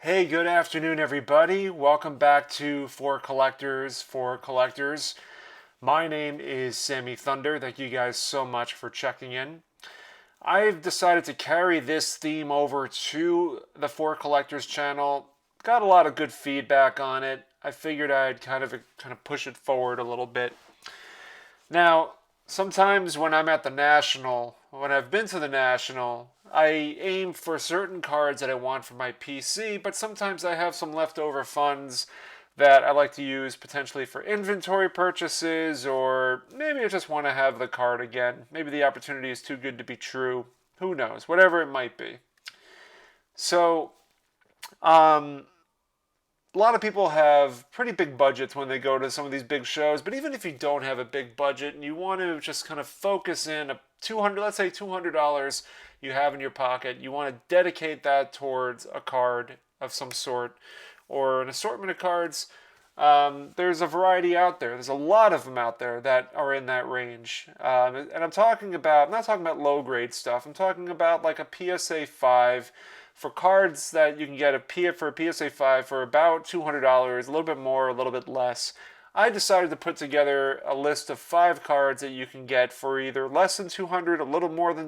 Hey, good afternoon, everybody. Welcome back to For Collectors for Collectors. My name is Sammy Thunder. Thank you guys so much for checking in. I've decided to carry this theme over to the For Collectors channel. Got a lot of good feedback on it. I figured I'd kind of push it forward a little bit. Now, sometimes when I'm at the National, when I've been to the National, I aim for certain cards that I want for my PC, but sometimes I have some leftover funds that I like to use potentially for inventory purchases, or maybe I just want to have the card again. Maybe the opportunity is too good to be true. Who knows? Whatever it might be. So, um, a lot of people have pretty big budgets when they go to some of these big shows, but even if you don't have a big budget and you want to just kind of focus in a 200, let's say $200 you have in your pocket, you want to dedicate that towards a card of some sort or an assortment of cards. There's a variety out there. There's a lot of them out there that are in that range. And I'm not talking about low grade stuff. I'm talking about like a PSA 5 for cards that you can get for a PSA 5 for about $200, a little bit more, a little bit less. I decided to put together a list of 5 cards that you can get for either less than 200,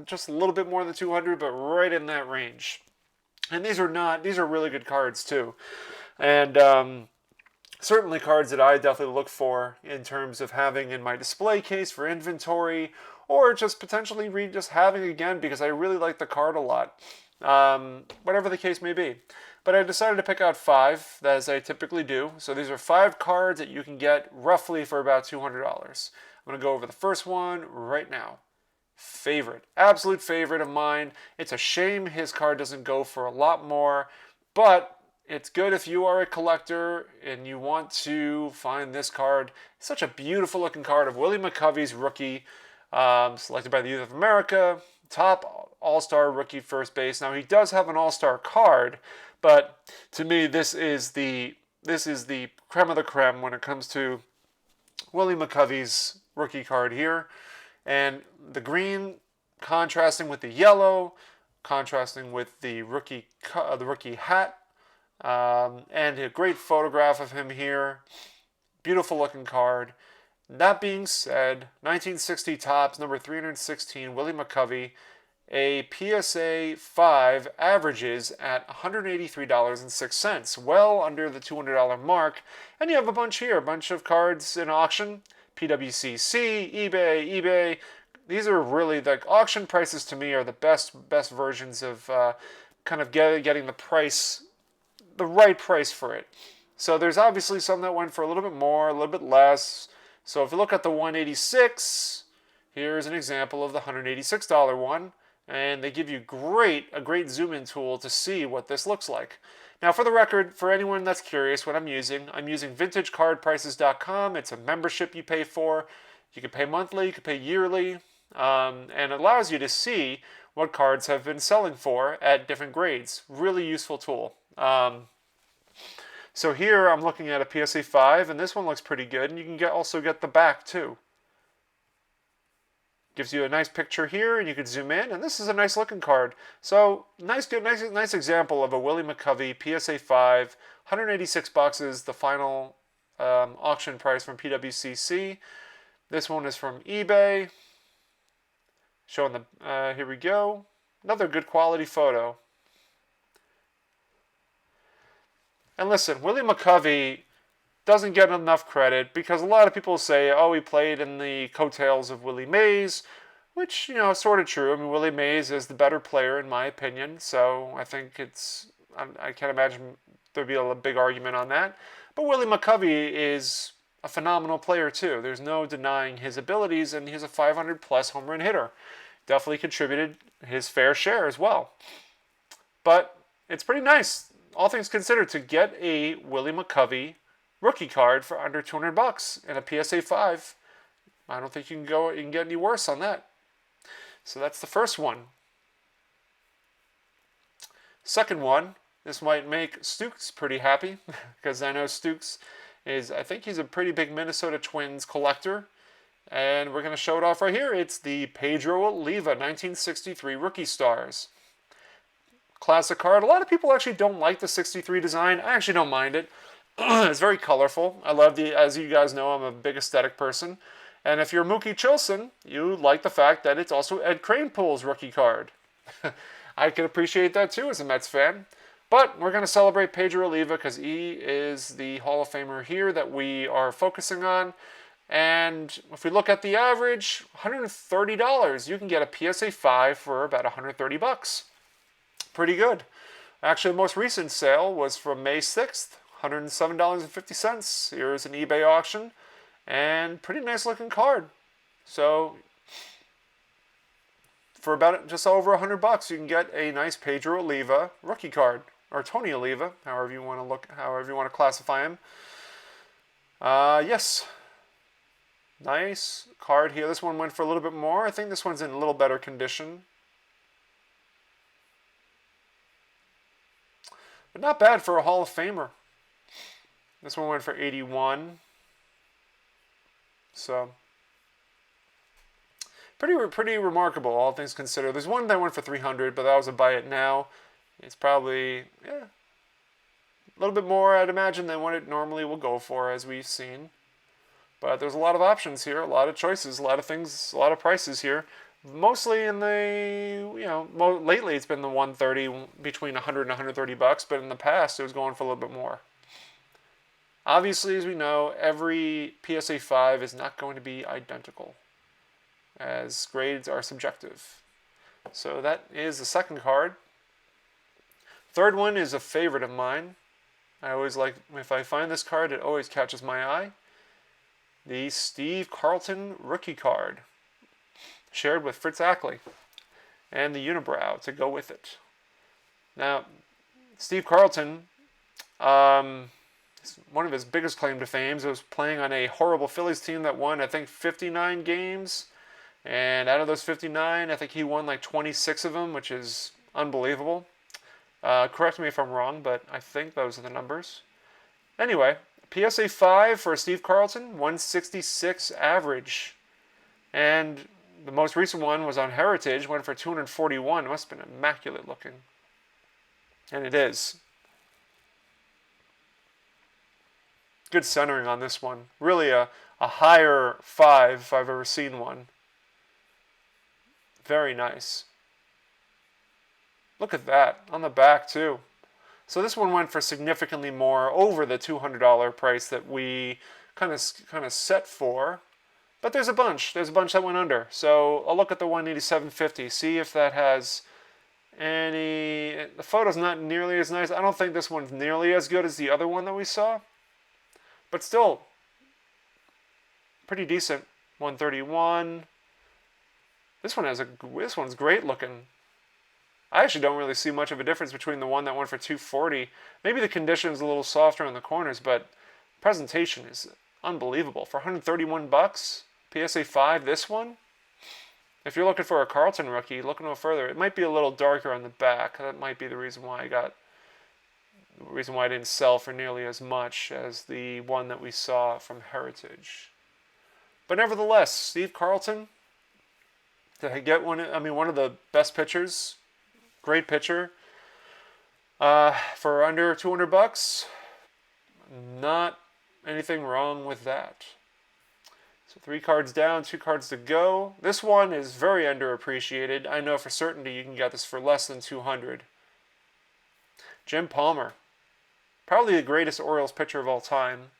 just a little bit more than 200, but right in that range. And these are really good cards too. And certainly cards that I definitely look for in terms of having in my display case for inventory, or just potentially just having again because I really like the card a lot. Whatever the case may be. But I decided to pick out 5, as I typically do. So these are 5 cards that you can get roughly for about $200. I'm going to go over the first one right now. Absolute favorite of mine. It's a shame his card doesn't go for a lot more, but it's good if you are a collector and you want to find this card. It's such a beautiful looking card of Willie McCovey's rookie, selected by the Youth of America, top all-star rookie first base. Now he does have an all-star card, but to me this is the creme of the creme when it comes to Willie McCovey's rookie card here. And the green contrasting with the yellow, contrasting with the rookie hat, and a great photograph of him here. Beautiful looking card. That being said, 1960 Topps, number 316, Willie McCovey. A PSA 5 averages at $183.06, well under the $200 mark. And you have a bunch of cards in auction. PWCC, eBay. These are really, the auction prices to me are the best versions of kind of getting the right price for it. So there's obviously some that went for a little bit more, a little bit less. So if you look at the 186, here's an example of the $186 one. And they give you a great zoom in tool to see what this looks like. Now, for the record, for anyone that's curious what I'm using vintagecardprices.com. It's a membership you pay for. You can pay monthly, you can pay yearly, and it allows you to see what cards have been selling for at different grades. Really useful tool. So here I'm looking at a PSA 5, and this one looks pretty good, and you can also get the back too. Gives you a nice picture here, and you can zoom in, and this is a nice looking card. So nice example of a Willie McCovey PSA 5, 186 bucks, the final auction price from PWCC. This one is from eBay. Showing the here we go. Another good quality photo. And listen, Willie McCovey doesn't get enough credit because a lot of people say, oh, he played in the coattails of Willie Mays, which, is sort of true. I mean, Willie Mays is the better player in my opinion, so I think I can't imagine there'd be a big argument on that. But Willie McCovey is a phenomenal player too. There's no denying his abilities, and he's a 500-plus home run hitter. Definitely contributed his fair share as well. But it's pretty nice, all things considered, to get a Willie McCovey rookie card for under $200 in a PSA 5. I don't think you can get any worse on that. So that's the first one. Second one, this might make Stooks pretty happy because I know Stooks I think he's a pretty big Minnesota Twins collector. And we're going to show it off right here. It's the Pedro Aliva 1963 Rookie Stars. classic card. A lot of people actually don't like the 63 design. I actually don't mind it. It's very colorful. I love as you guys know, I'm a big aesthetic person. And if you're Mookie Chilson, you like the fact that it's also Ed Kranepool's rookie card. I can appreciate that too as a Mets fan. But we're going to celebrate Pedro Aliva because he is the Hall of Famer here that we are focusing on. And if we look at the average, $130, you can get a PSA 5 for about $130. Pretty good. Actually, the most recent sale was from May 6th, $107.50. Here's an eBay auction, and pretty nice looking card. So for about just over $100, you can get a nice Pedro Aliva rookie card, or Tony Aliva, however you want to classify him. Yes. Nice card here. This one went for a little bit more. I think this one's in a little better condition. But not bad for a Hall of Famer. This one went for $81. So pretty remarkable, all things considered. There's one that went for $300, but that was a buy it now. It's probably a little bit more, I'd imagine, than what it normally will go for, as we've seen. But there's a lot of options here, a lot of choices, a lot of things, a lot of prices here. Mostly in the, lately it's been the 130, between 100 and $130, but in the past it was going for a little bit more. Obviously, as we know, every PSA 5 is not going to be identical, as grades are subjective. So that is the second card. Third one is a favorite of mine. I always like, if I find this card, it always catches my eye. The Steve Carlton rookie card, shared with Fritz Ackley, and the unibrow to go with it. Now, Steve Carlton, one of his biggest claim to fame was playing on a horrible Phillies team that won, I think, 59 games. And out of those 59, I think he won like 26 of them, which is unbelievable. Correct me if I'm wrong, but I think those are the numbers. Anyway, PSA 5 for Steve Carlton, 166 average. And the most recent one was on Heritage, went for $241. It must have been immaculate looking. And it is. Good centering on this one. Really a higher 5 if I've ever seen one. Very nice. Look at that. On the back too. So this one went for significantly more, over the $200 price that we kind of set for. But there's a bunch. There's a bunch that went under. So I'll look at the $187.50. See if that has any... The photo's not nearly as nice. I don't think this one's nearly as good as the other one that we saw. But still, pretty decent. 131. This one's great looking. I actually don't really see much of a difference between the one that went for $240. Maybe the condition's a little softer on the corners, but presentation is unbelievable. For $131, PSA 5, this one. If you're looking for a Carlton rookie, look no further. It might be a little darker on the back. That might be the reason why I didn't sell for nearly as much as the one that we saw from Heritage. But nevertheless, Steve Carlton, to get one of the best pitchers. Great pitcher. For under $200, not anything wrong with that. So 3 cards down, 2 cards to go. This one is very underappreciated. I know for certainty you can get this for less than $200. Jim Palmer, probably the greatest Orioles pitcher of all time.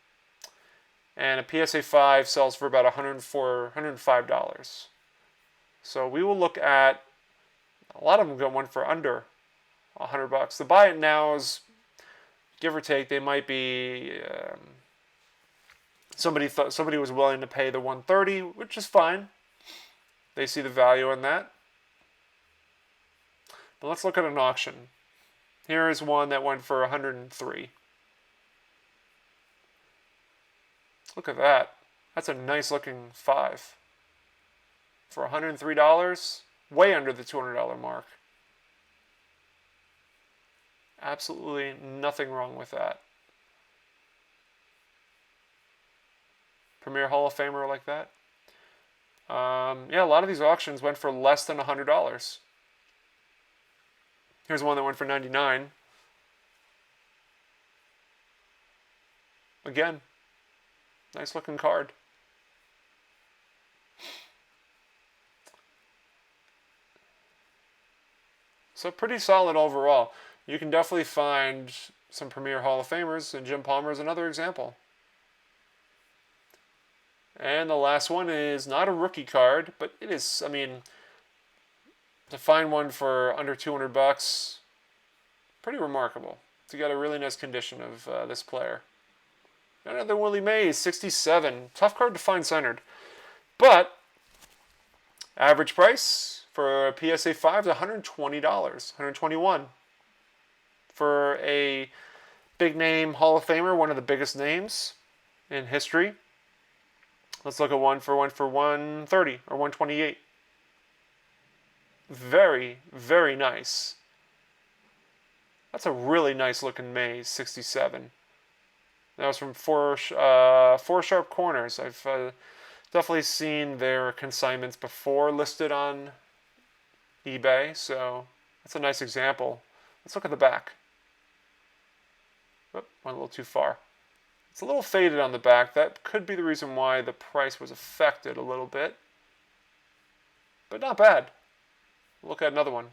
And a PSA 5 sells for about $105. So we will look at, a lot of them got one for under $100. The buy it now is, give or take, they might be, somebody was willing to pay the $130, which is fine. They see the value in that. But let's look at an auction. Here is one that went for $103. Look at that. That's a nice looking 5. For $103, way under the $200 mark. Absolutely nothing wrong with that. Premier Hall of Famer like that. Yeah, a lot of these auctions went for less than $100. Here's one that went for 99. Again, nice looking card. So pretty solid overall. You can definitely find some premier Hall of Famers, and Jim Palmer is another example. And the last one is not a rookie card, but it is, I mean, to find one for under 200 bucks, pretty remarkable. To get a really nice condition of this player. Another Willie Mays, 67. Tough card to find centered. But, average price for a PSA 5 is $120, $121. For a big name Hall of Famer, one of the biggest names in history. Let's look at one for 130 or 128. Very, very nice. That's a really nice looking Mays, 67. That was from Four Sharp Corners. I've definitely seen their consignments before listed on eBay, so that's a nice example. Let's look at the back. Oop, went a little too far. It's a little faded on the back. That could be the reason why the price was affected a little bit. But not bad. Look at another one.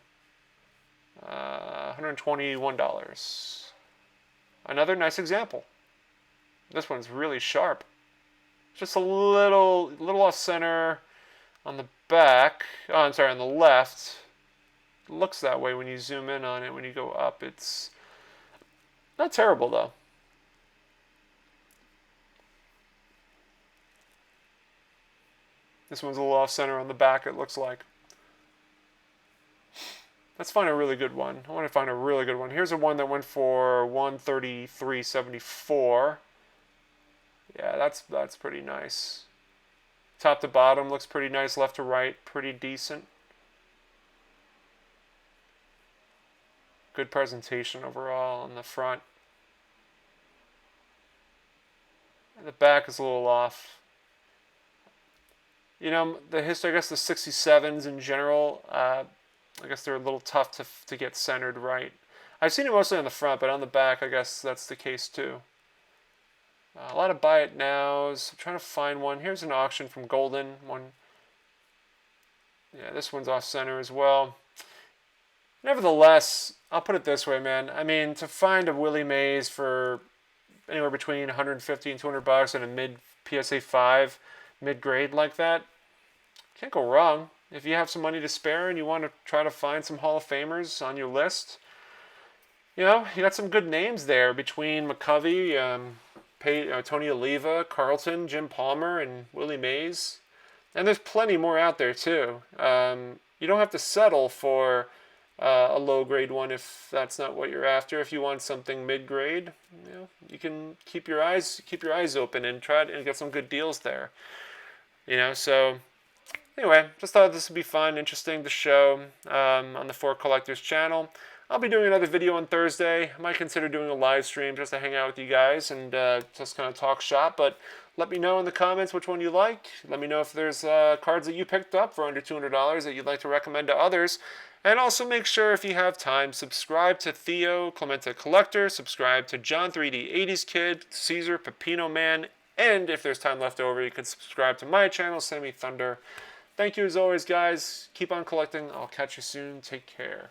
$121. Another nice example. This one's really sharp. Just a little off center on the back. Oh, I'm sorry, on the left. It looks that way when you zoom in on it. When you go up, it's not terrible though. This one's a little off center on the back, it looks like. Let's find a really good one. I want to find a really good one. Here's a one that went for $133.74. Yeah, that's pretty nice. Top to bottom looks pretty nice. Left to right, pretty decent. Good presentation overall on the front. And the back is a little off. You know, the history, I guess the 67s in general, I guess they're a little tough to get centered right. I've seen it mostly on the front, but on the back, I guess that's the case too. A lot of buy it nows. I'm trying to find one. Here's an auction from Golden. One. Yeah, this one's off center as well. Nevertheless, I'll put it this way, man. I mean, to find a Willie Mays for anywhere between 150 and 200 bucks and a mid PSA 5 mid grade like that, can't go wrong. If you have some money to spare and you want to try to find some Hall of Famers on your list, you know, you got some good names there between McCovey, Tony Aliva, Carlton, Jim Palmer, and Willie Mays. And there's plenty more out there too. You don't have to settle for a low grade one if that's not what you're after. If you want something mid grade, you know, you can keep your eyes open and try to get some good deals there. You know, so anyway, just thought this would be fun, interesting to show on the For Collectors channel. I'll be doing another video on Thursday. I might consider doing a live stream just to hang out with you guys and just kind of talk shop. But let me know in the comments which one you like. Let me know if there's cards that you picked up for under $200 that you'd like to recommend to others. And also make sure, if you have time, subscribe to Theo Clemente Collector, subscribe to John 3D 80s Kid, Caesar Pepino Man, and if there's time left over, you can subscribe to my channel, Sammy Thunder. Thank you as always, guys. Keep on collecting. I'll catch you soon. Take care.